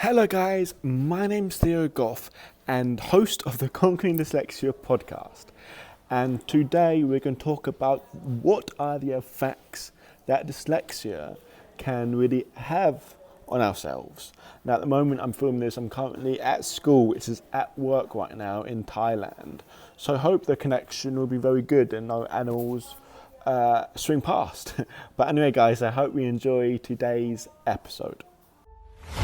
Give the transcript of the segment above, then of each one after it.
Hello guys, my name's Theo Goff and host of the Conquering Dyslexia podcast. And today we're going to talk about what are the effects that dyslexia can really have on ourselves. Now at the moment I'm filming this, I'm currently at school, which is at work right now in Thailand. So I hope the connection will be very good and no animals swing past. But anyway guys, I hope we enjoy today's episode.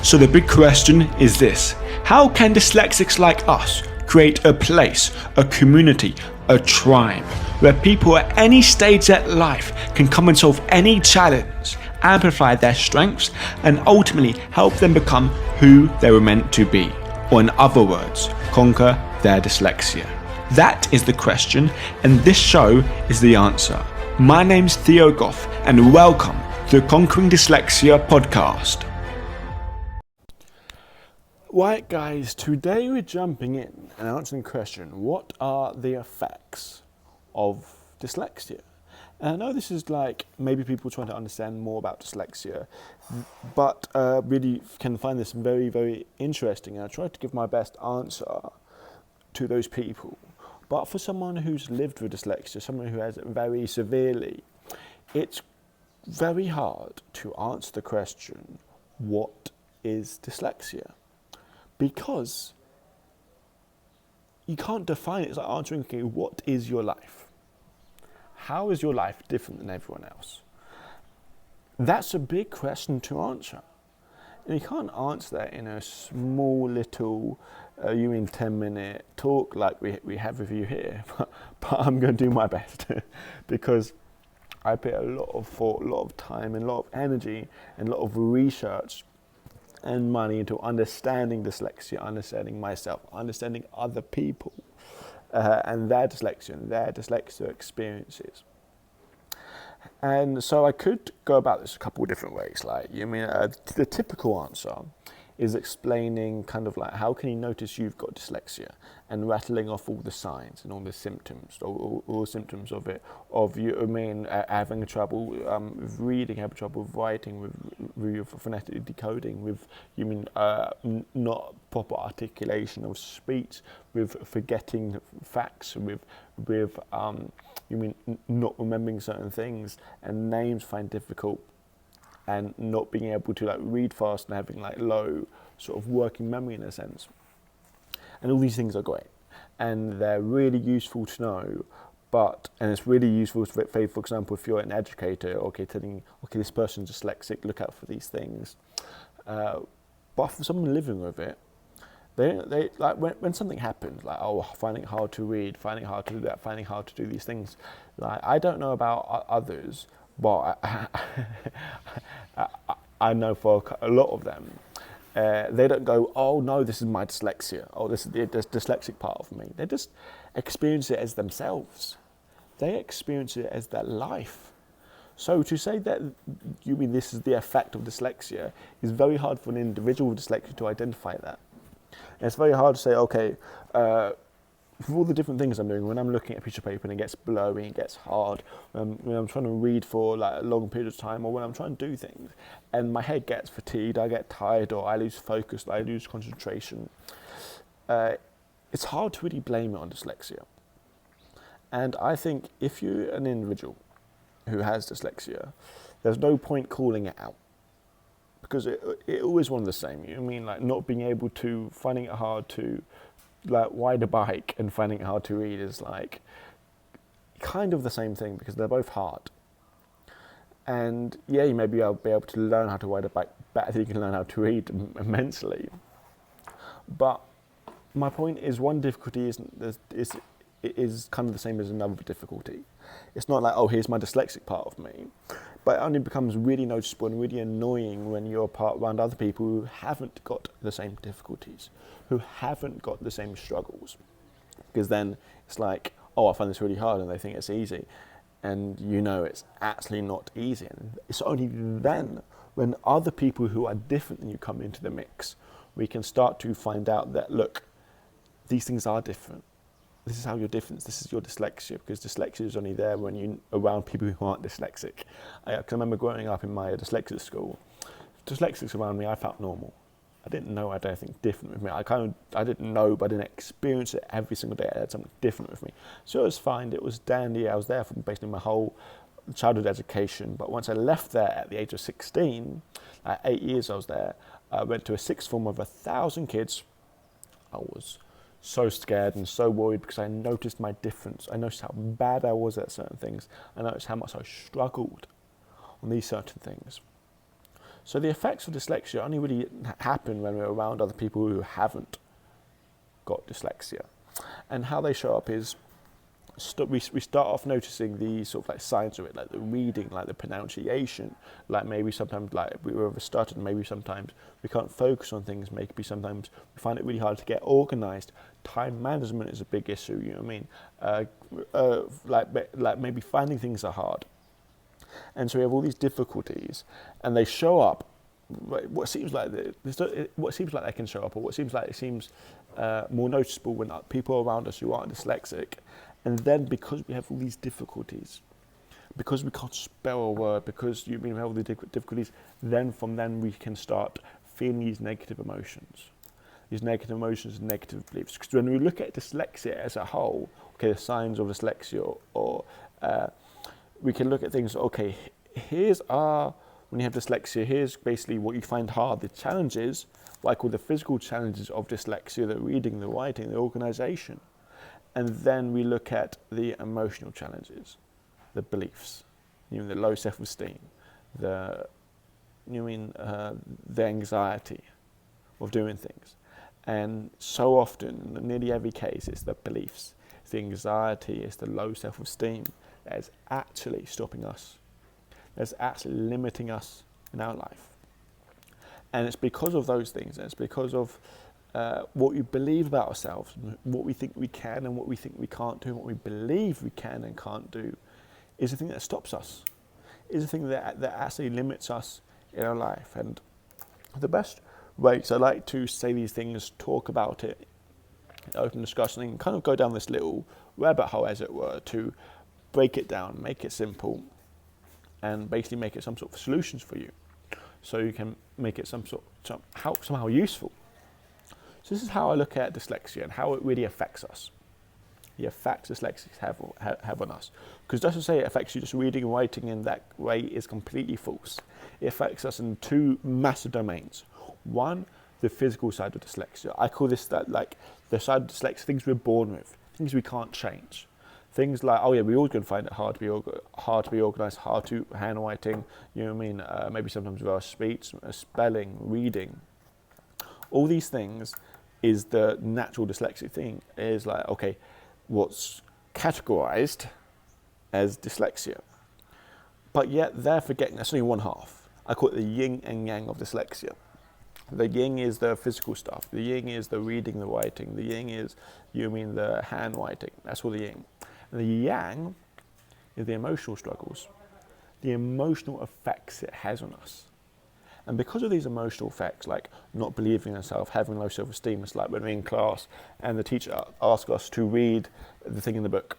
So the big question is this: how can dyslexics like us create a place, a community, a tribe, where people at any stage of life can come and solve any challenge, amplify their strengths, and ultimately help them become who they were meant to be? Or in other words, conquer their dyslexia. That is the question, and this show is the answer. My name's Theo Goff, and welcome to the Conquering Dyslexia podcast. Right guys, today we're jumping in and answering the question, what are the effects of dyslexia? And I know this is like maybe people trying to understand more about dyslexia, but really can find this very, very interesting, and I try to give my best answer to those people. But for someone who's lived with dyslexia, someone who has it very severely, it's very hard to answer the question, what is dyslexia? Because you can't define it. It's like answering, okay, what is your life? How is your life different than everyone else? That's a big question to answer. And you can't answer that in a small little, 10-minute talk like we have with you here. But I'm going to do my best because I put a lot of thought, a lot of time, and a lot of energy, and a lot of research and money into understanding dyslexia, understanding myself, understanding other people and their dyslexia experiences. And so I could go about this a couple of different ways. The typical answer is explaining kind of like how can you notice you've got dyslexia and rattling off all the signs and all the symptoms, all symptoms of it, having trouble with reading, having trouble with writing, with your phonetic decoding, with not proper articulation of speech, with forgetting facts, with not remembering certain things and names find difficult, and not being able to read fast and having low sort of working memory in a sense. And all these things are great and they're really useful to know, and it's really useful for example, if you're an educator, telling this person's dyslexic, look out for these things. But for someone living with it, they when something happens, finding it hard to read, finding it hard to do that, finding it hard to do these things. I don't know about others, but I know for a lot of them, they don't go, oh no, this is my dyslexia, oh this is the dyslexic part of me. They just experience it as themselves. They experience it as their life. So to say that this is the effect of dyslexia is very hard for an individual with dyslexia to identify that. And it's very hard to say, okay, for all the different things I'm doing, when I'm looking at a piece of paper and it gets blurry, it gets hard, when I'm trying to read for a long period of time, or when I'm trying to do things and my head gets fatigued, I get tired, or I lose focus, I lose concentration, it's hard to really blame it on dyslexia. And I think if you're an individual who has dyslexia, there's no point calling it out, because it always one of the same. Not being able to, finding it hard to ride a bike and finding it hard to read is kind of the same thing, because they're both hard. And yeah, you maybe will be able to learn how to ride a bike better than you can learn how to read immensely. But my point is, one difficulty is kind of the same as another difficulty. It's not like, oh, here's my dyslexic part of me, but it only becomes really noticeable and really annoying when you're around other people who haven't got the same difficulties, who haven't got the same struggles. Because then it's like, oh, I find this really hard, and they think it's easy. And it's actually not easy. And it's only then, when other people who are different than you come into the mix, we can start to find out that, look, these things are different. This is how you're different. This is your dyslexia, because dyslexia is only there when you're around people who aren't dyslexic. I remember growing up in my dyslexia school, dyslexics around me, I felt normal. I didn't know I had anything different with me. I didn't know, but I didn't experience it every single day. I had something different with me. So it was fine. It was dandy. I was there for basically my whole childhood education. But once I left there at the age of 16, 8 years I was there, I went to a sixth form of 1,000 kids. I was so scared and so worried because I noticed my difference. I noticed how bad I was at certain things. I noticed how much I struggled on these certain things. So the effects of dyslexia only really happen when we're around other people who haven't got dyslexia. And how they show up is, we start off noticing the sort of like signs of it, like the reading, like the pronunciation, like maybe sometimes like we were overstuttered, maybe sometimes we can't focus on things, maybe sometimes we find it really hard to get organized. Time management is a big issue, you know what I mean? Like maybe finding things are hard. And so we have all these difficulties, and they show up. What seems like they can show up, or what seems like it seems more noticeable when people around us who aren't dyslexic. And then because we have all these difficulties, because we can't spell a word, because we have all the difficulties, then from then we can start feeling these negative emotions. These negative emotions and negative beliefs. Because when we look at dyslexia as a whole, okay, the signs of dyslexia, or we can look at things, okay, when you have dyslexia, here's basically what you find hard, the challenges, what I call the physical challenges of dyslexia, the reading, the writing, the organization. And then we look at the emotional challenges, the beliefs, the low self-esteem, the anxiety of doing things. And so often, in nearly every case, it's the beliefs, it's the anxiety, it's the low self-esteem that is actually stopping us, that's actually limiting us in our life. And it's because of those things, and it's because of what we believe about ourselves, what we think we can and what we think we can't do, and what we believe we can and can't do, is the thing that stops us, is the thing that actually limits us in our life. And the best way, so I like to say these things, talk about it, open discussion, and kind of go down this little rabbit hole, as it were, to break it down, make it simple, and basically make it some sort of solutions for you, so you can make it somehow useful. So this is how I look at dyslexia and how it really affects us. The effects dyslexics have on us. Because just to say it affects you just reading and writing in that way is completely false. It affects us in two massive domains. One, the physical side of dyslexia. I call this the side of dyslexia, things we're born with, things we can't change. Things like, we're always going to find it hard to be organized, hard to handwriting, you know what I mean? Maybe sometimes with our speech, spelling, reading. All these things is the natural dyslexic thing, is like, okay, what's categorized as dyslexia. But yet they're forgetting that's only one half. I call it the yin and yang of dyslexia. The yin is the physical stuff. The yin is the reading, the writing. The yin is, the handwriting. That's all the yin. And the yang is the emotional struggles, the emotional effects it has on us. And because of these emotional effects, like not believing in ourselves, having low self-esteem, it's like when we're in class and the teacher asks us to read the thing in the book,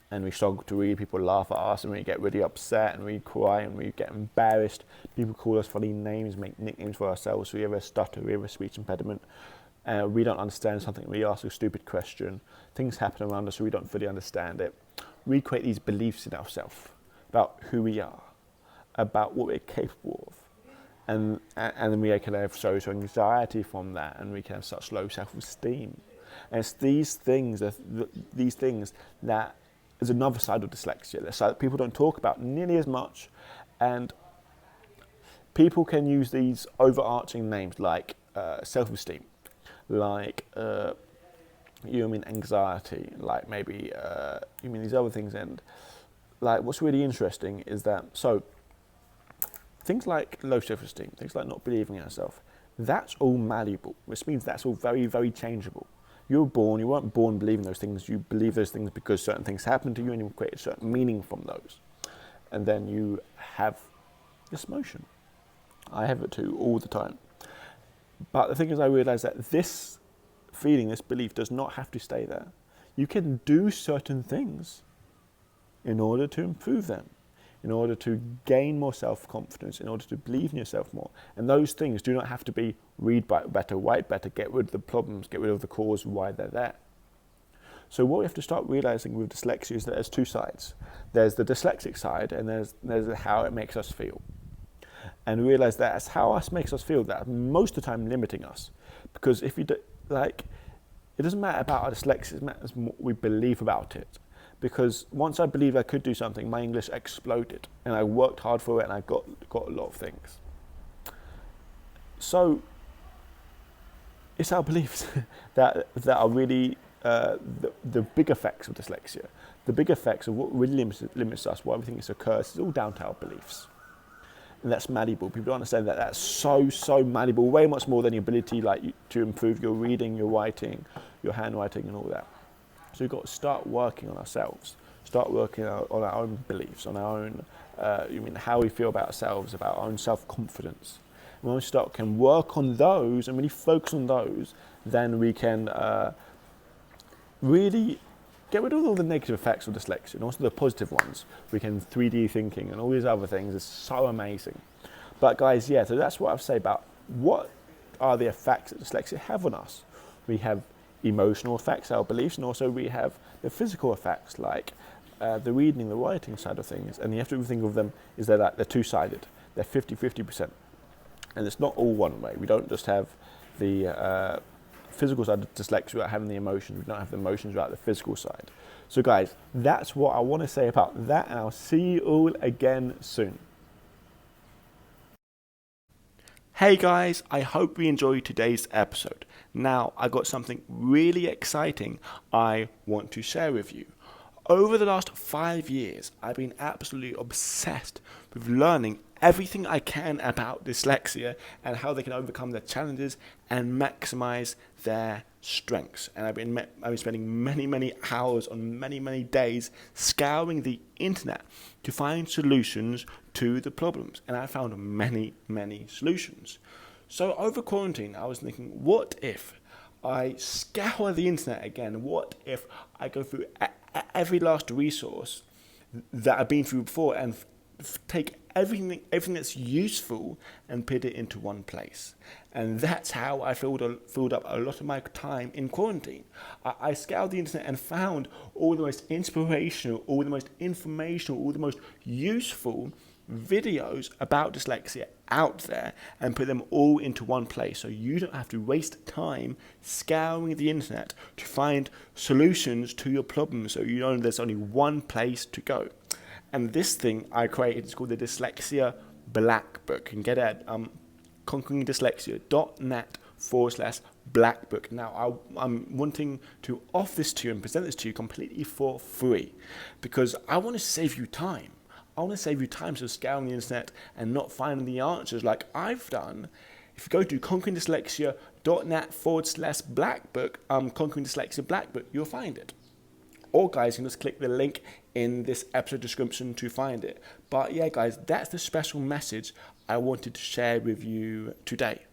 and we struggle to read, people laugh at us, and we get really upset, and we cry, and we get embarrassed. People call us funny names, make nicknames for ourselves. We have a stutter, we have a speech impediment. We don't understand something, we ask a stupid question. Things happen around us, so we don't fully understand it. We create these beliefs in ourselves about who we are, about what we're capable of. And then we can have social anxiety from that, and we can have such low self-esteem. And it's these things that is another side of dyslexia, the side that people don't talk about nearly as much. And people can use these overarching names like self-esteem, like anxiety, like maybe these other things. And like what's really interesting is that things like low self-esteem, things like not believing in yourself, that's all malleable, which means that's all very, very changeable. You weren't born believing those things. You believe those things because certain things happen to you, and you create a certain meaning from those. And then you have this emotion. I have it too, all the time. But the thing is, I realize that this feeling, this belief, does not have to stay there. You can do certain things in order to improve them, in order to gain more self-confidence, in order to believe in yourself more. And those things do not have to be read better, write better, get rid of the problems, get rid of the cause why they're there. So what we have to start realizing with dyslexia is that there's two sides. There's the dyslexic side, and there's how it makes us feel. And realize that as how it makes us feel, that most of the time limiting us. Because if you do, like, it doesn't matter about our dyslexia, it matters what we believe about it. Because once I believed I could do something, my English exploded, and I worked hard for it, and I got a lot of things. So it's our beliefs that are really the big effects of dyslexia. The big effects of what really limits us, why we think it's a curse, is all down to our beliefs. And that's malleable. People don't understand that that's so malleable, way much more than the ability to improve your reading, your writing, your handwriting and all that. So we've got to start working on ourselves, start working on our own beliefs, on our own, how we feel about ourselves, about our own self-confidence. And when we can work on those and really focus on those, then we can really get rid of all the negative effects of dyslexia and also the positive ones. We can 3D thinking and all these other things is so amazing. But guys, yeah, so that's what I've say about what are the effects that dyslexia have on us. We have emotional effects, our beliefs, and also we have the physical effects like the reading, the writing side of things. And you have to think of them is they're two-sided. They're 50-50%. And it's not all one way. We don't just have the physical side of dyslexia without having the emotions. We don't have the emotions without the physical side. So guys, that's what I want to say about that, and I'll see you all again soon. Hey guys, I hope you enjoyed today's episode. Now, I got something really exciting I want to share with you. Over the last 5 years, I've been absolutely obsessed with learning everything I can about dyslexia and how they can overcome their challenges and maximize their strengths. And I've been spending many hours on many days scouring the internet to find solutions to the problems. And I found many solutions. So over quarantine, I was thinking, what if I scour the internet again? What if I go through every last resource that I've been through before and take everything that's useful and put it into one place? And that's how I filled up a lot of my time in quarantine. I scoured the internet and found all the most inspirational, all the most informational, all the most useful videos about dyslexia out there and put them all into one place, so you don't have to waste time scouring the internet to find solutions to your problems, so you know there's only one place to go. And this thing I created is called the Dyslexia Black Book. You can get it at conqueringdyslexia.net/Black Book. Now, I'm wanting to offer this to you and present this to you completely for free because I want to save you time. I want to save you time, so scouring the internet and not finding the answers like I've done. If you go to conqueringdyslexia.net/Black Book, Conquering Dyslexia Black Book, you'll find it. Or guys, you can just click the link in this episode description to find it. But yeah, guys, that's the special message I wanted to share with you today.